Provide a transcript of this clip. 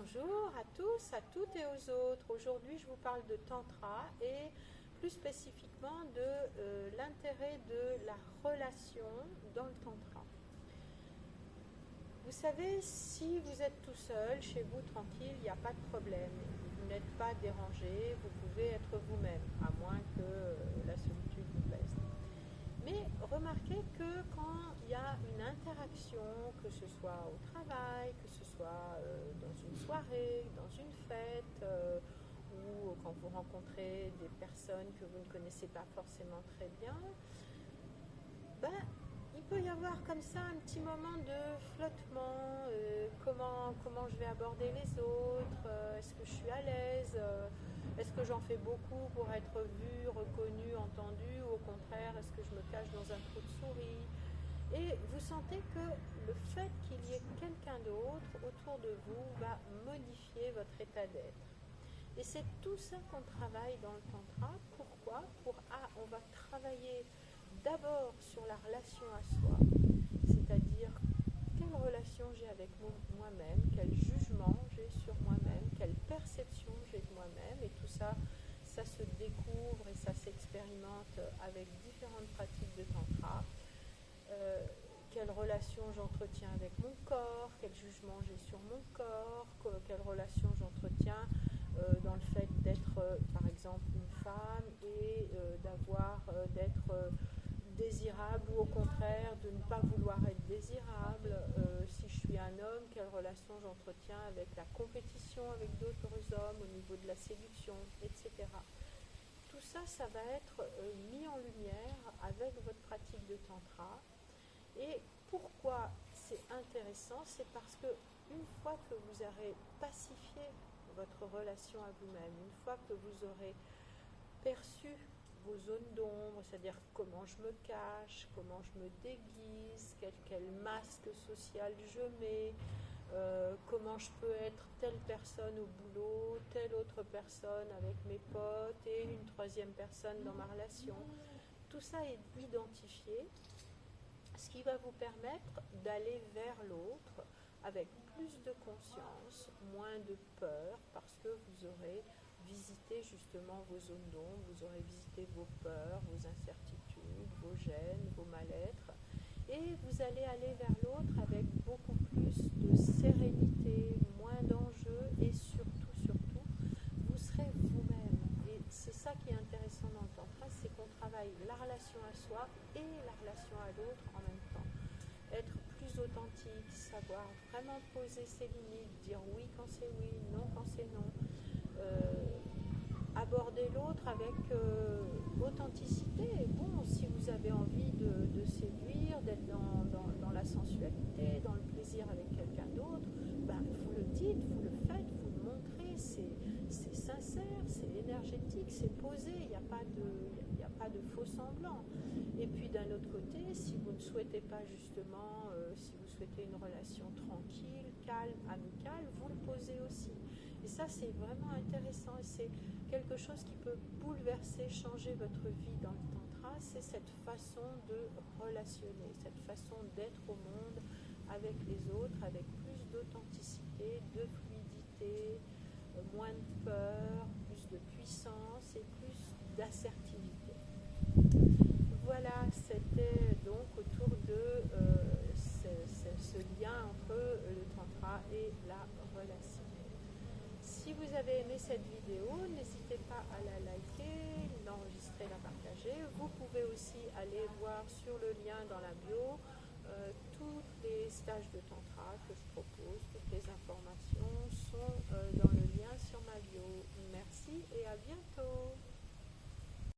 Bonjour à tous, à toutes et aux autres. Aujourd'hui, je vous parle de Tantra et plus spécifiquement de l'intérêt de la relation dans le Tantra. Vous savez, si vous êtes tout seul, chez vous, tranquille, il n'y a pas de problème. Vous n'êtes pas dérangé, vous pouvez être vous-même, à moins que la solitude vous plaise. Mais remarquez que quand il y a une interaction, que ce soit au travail, que ce soit dans une soirée, dans une fête, ou quand vous rencontrez des personnes que vous ne connaissez pas forcément très bien, il peut y avoir comme ça un petit moment de flottement, comment je vais aborder les autres, est-ce que je suis à l'aise, est-ce que j'en fais beaucoup pour être vue, reconnue, entendue, ou au contraire, est-ce que je me cache dans un trou de souris? Et vous sentez que le fait qu'il y ait quelqu'un d'autre autour de vous va modifier votre état d'être. Et c'est tout ça qu'on travaille dans le Tantra. Pourquoi? On va travailler d'abord sur la relation à soi, c'est-à-dire quelle relation j'ai avec moi-même, quel jugement j'ai sur moi-même, quelle perception j'ai de moi-même, et tout ça, ça se découvre et ça s'expérimente avec différentes pratiques de Tantra. Quelle relation j'entretiens avec mon corps, quel jugement j'ai sur mon corps, quelle relation j'entretiens dans le fait d'être par exemple une femme et d'être désirable, ou au contraire de ne pas vouloir être désirable. Si je suis un homme, quelle relation j'entretiens avec la compétition avec d'autres hommes au niveau de la séduction, etc. Tout ça, ça va être mis en lumière avec votre pratique de Tantra. Et pourquoi c'est intéressant? C'est parce que une fois que vous aurez pacifié votre relation à vous-même, une fois que vous aurez perçu vos zones d'ombre, c'est-à-dire comment je me cache, comment je me déguise, quel masque social je mets, comment je peux être telle personne au boulot, telle autre personne avec mes potes et une troisième personne dans ma relation. Tout ça est identifié, ce qui va vous permettre d'aller vers l'autre avec plus de conscience, moins de peur, parce que vous aurez visité justement vos zones d'ombre, vous aurez visité vos peurs, vos incertitudes, vos gênes, vos mal-être, et vous allez aller vers l'autre avec beaucoup plus de sérénité, moins d'enjeux, et surtout, vous serez vous-même. Et c'est ça qui est intéressant dans le Tantra, c'est qu'on travaille la relation à soi et la relation à l'autre en même temps. Être plus authentique, savoir vraiment poser ses limites, dire oui quand c'est oui, non quand c'est non. Aborder l'autre avec authenticité. Bon, si vous avez envie de séduire, d'être dans la sensualité, dans le plaisir avec quelqu'un d'autre, vous le dites, vous le faites, vous le montrez, c'est sincère, c'est énergétique, c'est posé, il n'y a pas de faux semblant. Et puis d'un autre côté, si vous ne souhaitez pas justement, si vous souhaitez une relation tranquille, calme, amicale, vous le posez aussi. Et ça, c'est vraiment intéressant, et c'est quelque chose qui peut bouleverser, changer votre vie dans le Tantra. C'est cette façon de relationner, cette façon d'être au monde avec les autres, avec plus d'authenticité, de fluidité, moins de peur, plus de puissance et plus d'assertivité. Voilà, c'était donc autour de ce lien entre le Tantra et la relation. Si vous avez aimé cette vidéo, n'hésitez pas à la liker, l'enregistrer, la partager. Vous pouvez aussi aller voir sur le lien dans la bio tous les stages de Tantra que je propose. Toutes les informations sont dans le lien sur ma bio. Merci et à bientôt.